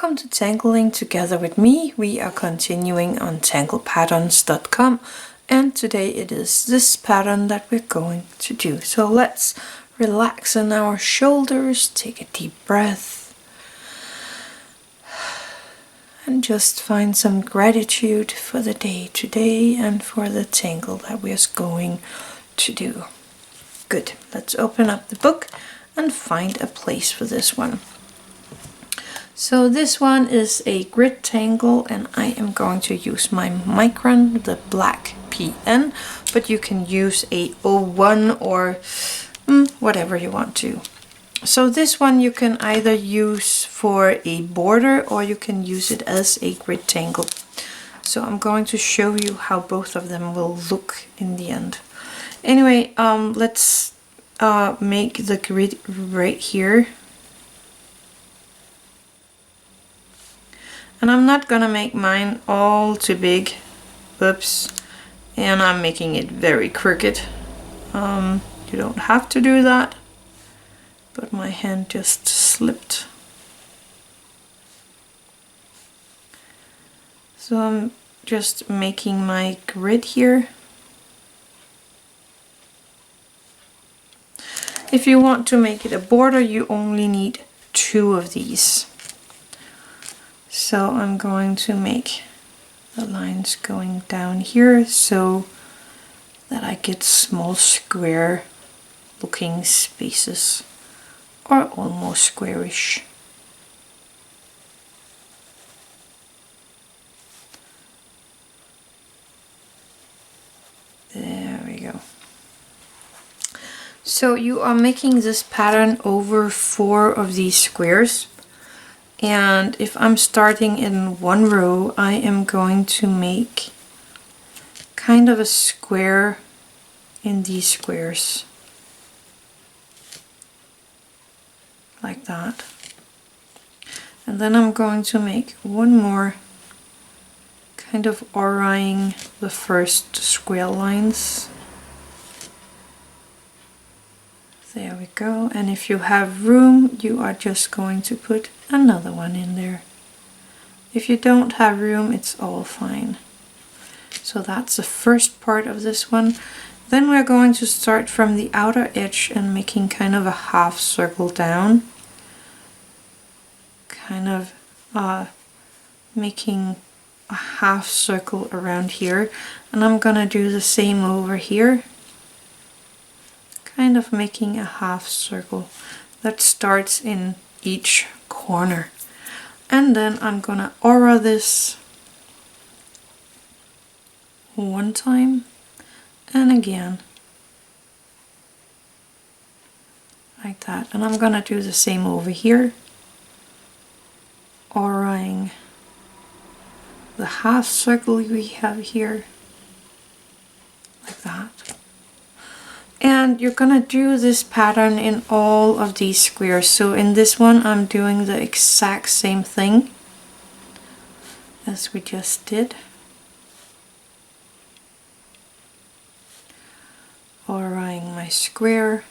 Welcome to Tangling together with me. We are continuing on tanglepatterns.com, and today it is this pattern that we're going to do. So let's relax in our shoulders, take a deep breath, and just find some gratitude for the day today and for the tangle that we're going to do. Good. Let's open up the book and find a place for this one. So this one is a grid tangle, and I am going to use my Micron, the black PN, but you can use a 01 or whatever you want to. So this one you can either use for a border or you can use it as a grid tangle. So I'm going to show you how both of them will look in the end. Anyway, let's make the grid right here. And I'm not gonna make mine all too big. Oops. And I'm making it very crooked. You don't have to do that. But my hand just slipped. So I'm just making my grid here. If you want to make it a border, you only need 2 of these. So I'm going to make the lines going down here so that I get small square looking spaces, or almost squarish. There we go. So you are making this pattern over 4 of these squares. And if I'm starting in one row, I am going to make kind of a square in these squares. Like that. And then I'm going to make one more, kind of auraing the first square lines. There we go. And if you have room, you are just going to put another one in there. If you don't have room, it's all fine. So that's the first part of this one. Then we're going to start from the outer edge and making kind of a half circle down. Kind of making a half circle around here. And I'm gonna do the same over here. Kind of making a half circle that starts in each corner. And then I'm gonna aura this one time and again like that. And I'm gonna do the same over here, auraing the half circle we have here like that. And you're gonna do this pattern in all of these squares. So in this one I'm doing the exact same thing as we just did. Auraing my square.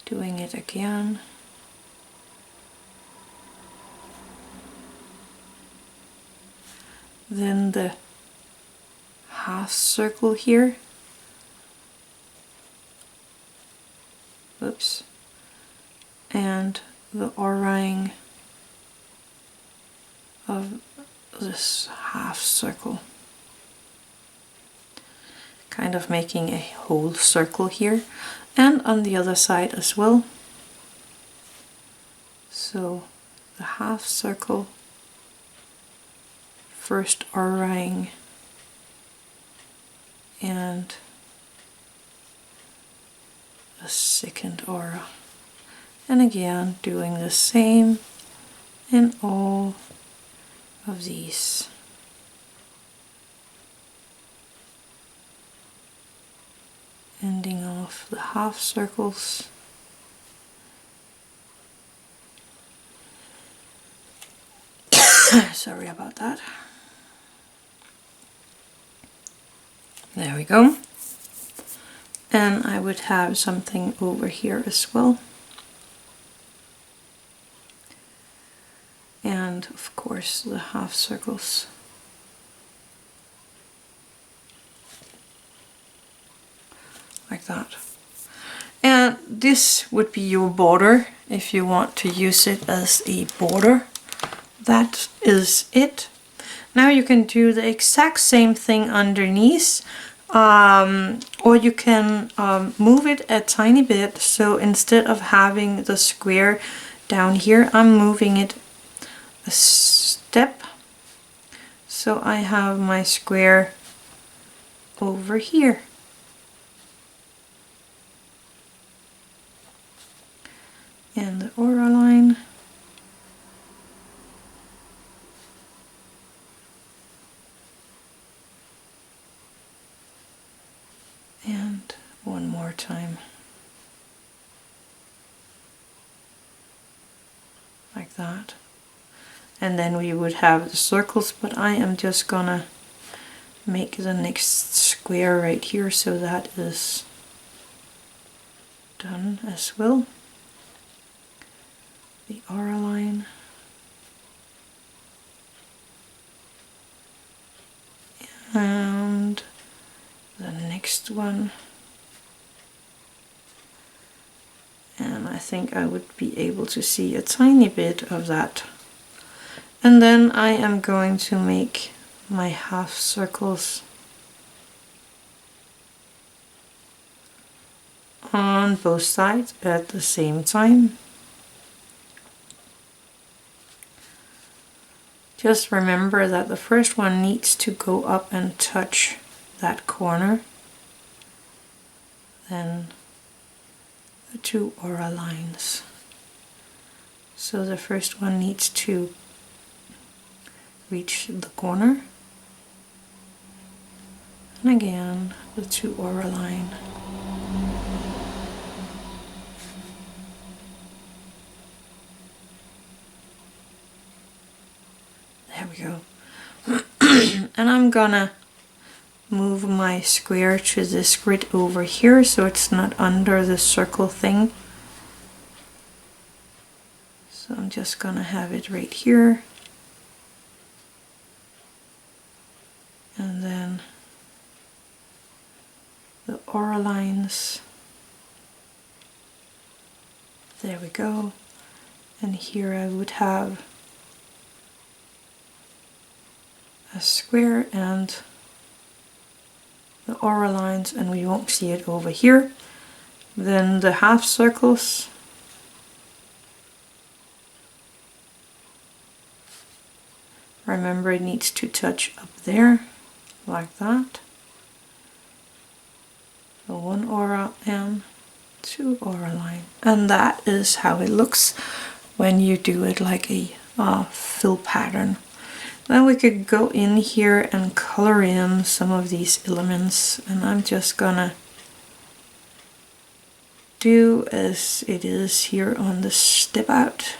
Doing it again. Then the half circle here. Oops. And the auraing of this half circle. Kind of making a whole circle here. And on the other side as well. So the half circle. First auraing and a second aura, and again doing the same in all of these. Ending off the half circles. Sorry about that. There we go. And I would have something over here as well. And of course the half circles. Like that. And this would be your border if you want to use it as a border. That is it. Now you can do the exact same thing underneath, or you can move it a tiny bit. So instead of having the square down here, I'm moving it a step. So I have my square over here. And the aura line. And one more time. Like that. And then we would have the circles, but I am just gonna make the next square right here, so that is done as well. The aura line. And the next one. And I think I would be able to see a tiny bit of that. And then I am going to make my half circles on both sides at the same time. Just remember that the first one needs to go up and touch that corner. Then the two aura lines. So the first one needs to reach the corner. And again, the two aura line. There we go. And I'm gonna move my square to this grid over here so it's not under the circle thing. So I'm just gonna have it right here. And then the aura lines. There we go. And here I would have a square and the aura lines, and we won't see it over here. Then the half circles. Remember, it needs to touch up there, like that. So one aura and two aura line. And that is how it looks when you do it like a fill pattern. Then we could go in here and color in some of these elements, and I'm just gonna do as it is here on the step out.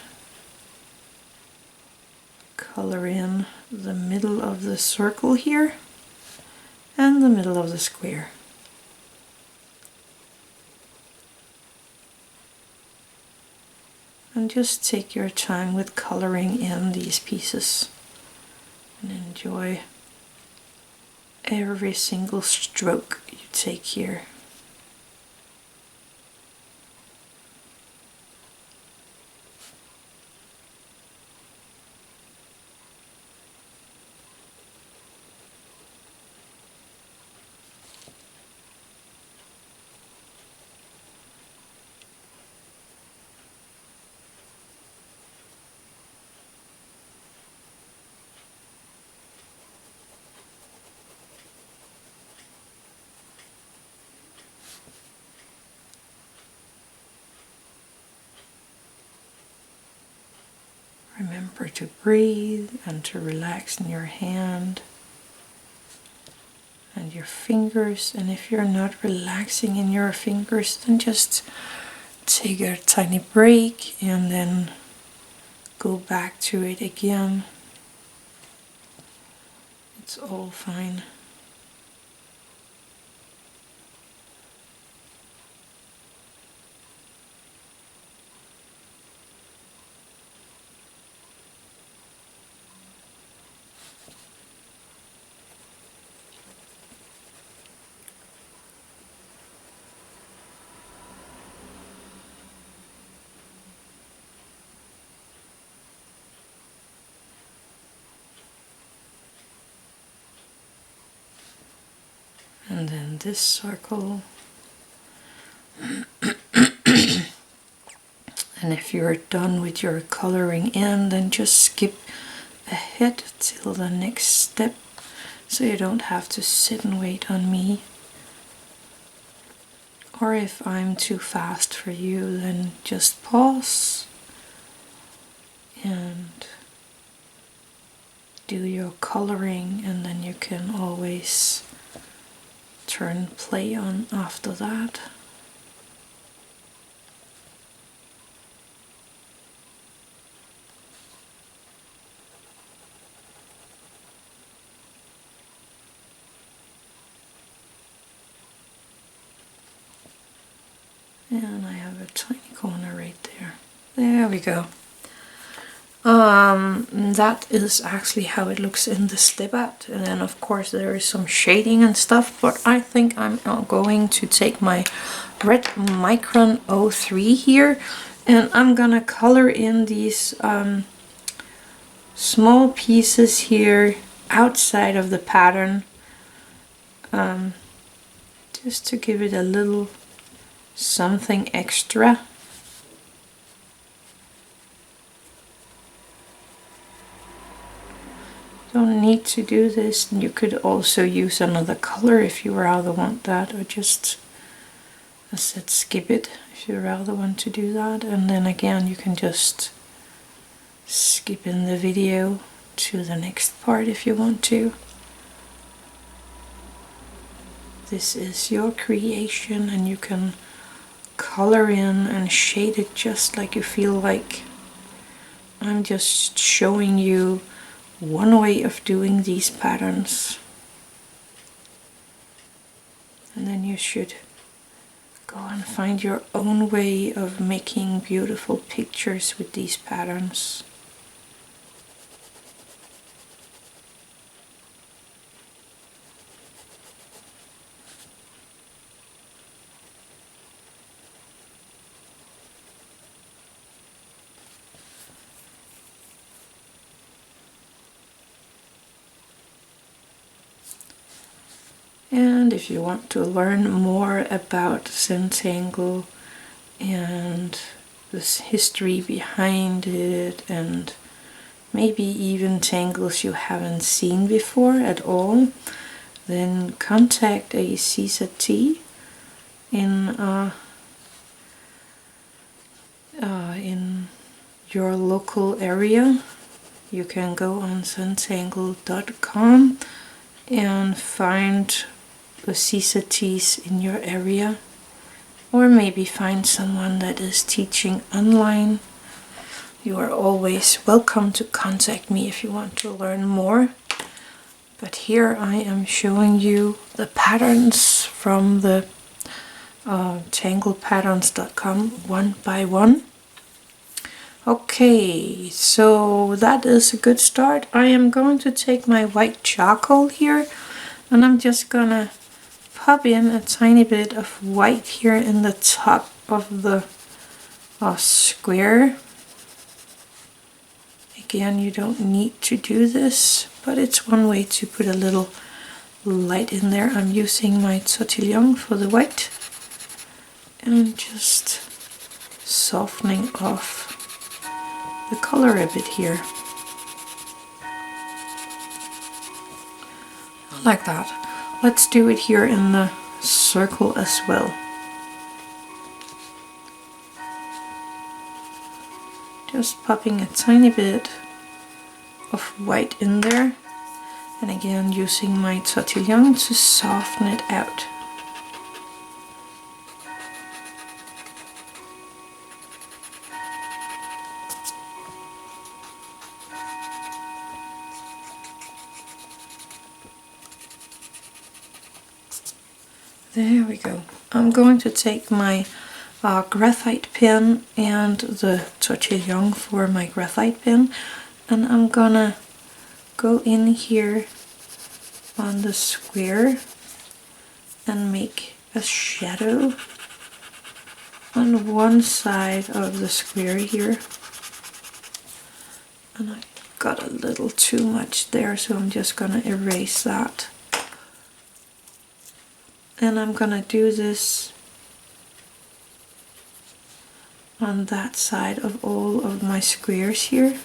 Color in the middle of the circle here and the middle of the square. And just take your time with coloring in these pieces. And enjoy every single stroke you take here. Remember to breathe and to relax in your hand and your fingers. And if you're not relaxing in your fingers, then just take a tiny break and then go back to it again. It's all fine. And then this circle. And if you're done with your coloring in, then just skip ahead till the next step, so you don't have to sit and wait on me. Or if I'm too fast for you, then just pause and do your coloring, and then you can always turn play on after that. And I have a tiny corner right there. There we go. That is actually how it looks in the slip out. And then of course there is some shading and stuff, but I think I'm going to take my red Micron 03 here, and I'm gonna color in these small pieces here outside of the pattern, just to give it a little something extra. Don't need to do this. You could also use another color if you rather want that, or just, as I said, skip it if you rather want to do that. And then again, you can just skip in the video to the next part if you want to. This is your creation, and you can color in and shade it just like you feel like. I'm just showing you one way of doing these patterns, and then you should go and find your own way of making beautiful pictures with these patterns. And if you want to learn more about Zentangle and this history behind it, and maybe even tangles you haven't seen before at all, then contact a CZT in your local area. You can go on zentangle.com and find the CZTs in your area, or maybe find someone that is teaching online. You are always welcome to contact me if you want to learn more. But here I am showing you the patterns from the tanglepatterns.com one by one. Okay, so that is a good start. I am going to take my white charcoal here, and I'm just gonna pop in a tiny bit of white here in the top of the square. Again, you don't need to do this, but it's one way to put a little light in there. I'm using my Tortillions for the white, and just softening off the color a bit here. Like that. Let's do it here in the circle as well. Just popping a tiny bit of white in there, and again using my Tortillon to soften it out. There we go. I'm going to take my graphite pen and the Tortillon for my graphite pen, and I'm gonna go in here on the square and make a shadow on one side of the square here. And I got a little too much there, so I'm just gonna erase that. And I'm gonna do this on that side of all of my squares here.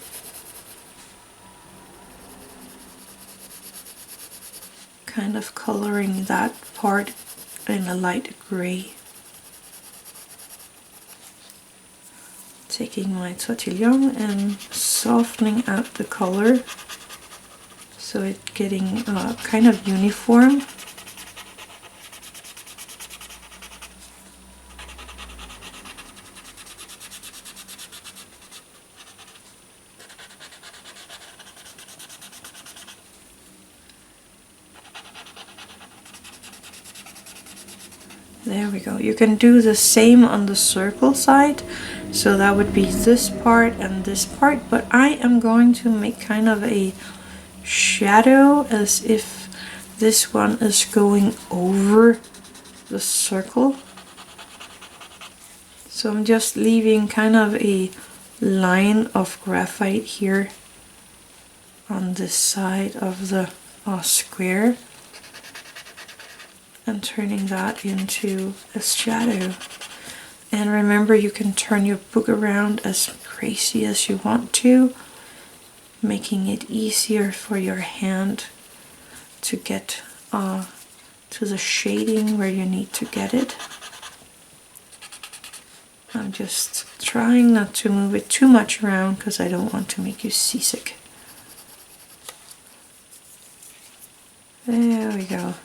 Kind of coloring that part in a light gray. Taking my Tortillion and softening out the color so it's getting kind of uniform. There we go. You can do the same on the circle side. So that would be this part and this part, but I am going to make kind of a shadow as if this one is going over the circle. So I'm just leaving kind of a line of graphite here on this side of the square and turning that into a shadow. And remember, you can turn your book around as crazy as you want to, making it easier for your hand to get to the shading where you need to get it. I'm just trying not to move it too much around because I don't want to make you seasick. There we go.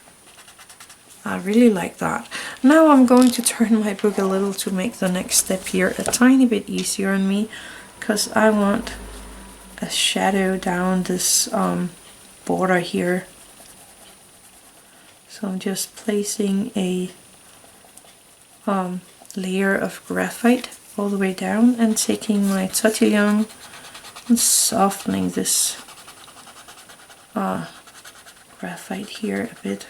I really like that. Now I'm going to turn my book a little to make the next step here a tiny bit easier on me, because I want a shadow down this border here. So I'm just placing a layer of graphite all the way down and taking my Tortillion and softening this graphite here a bit,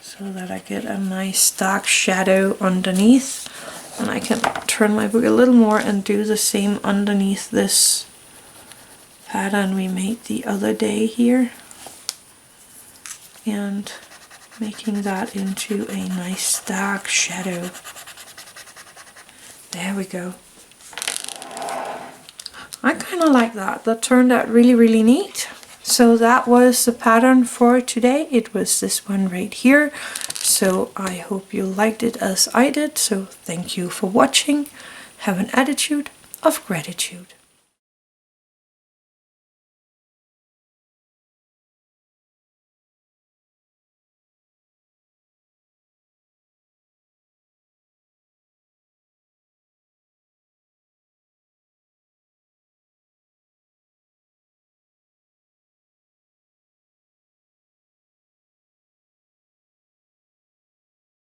so that I get a nice dark shadow underneath. And I can turn my book a little more and do the same underneath this pattern we made the other day here. And making that into a nice dark shadow. There we go. I kind of like that. That turned out really, really neat. So that was the pattern for today. It was this one right here. So I hope you liked it as I did. So thank you for watching. Have an attitude of gratitude.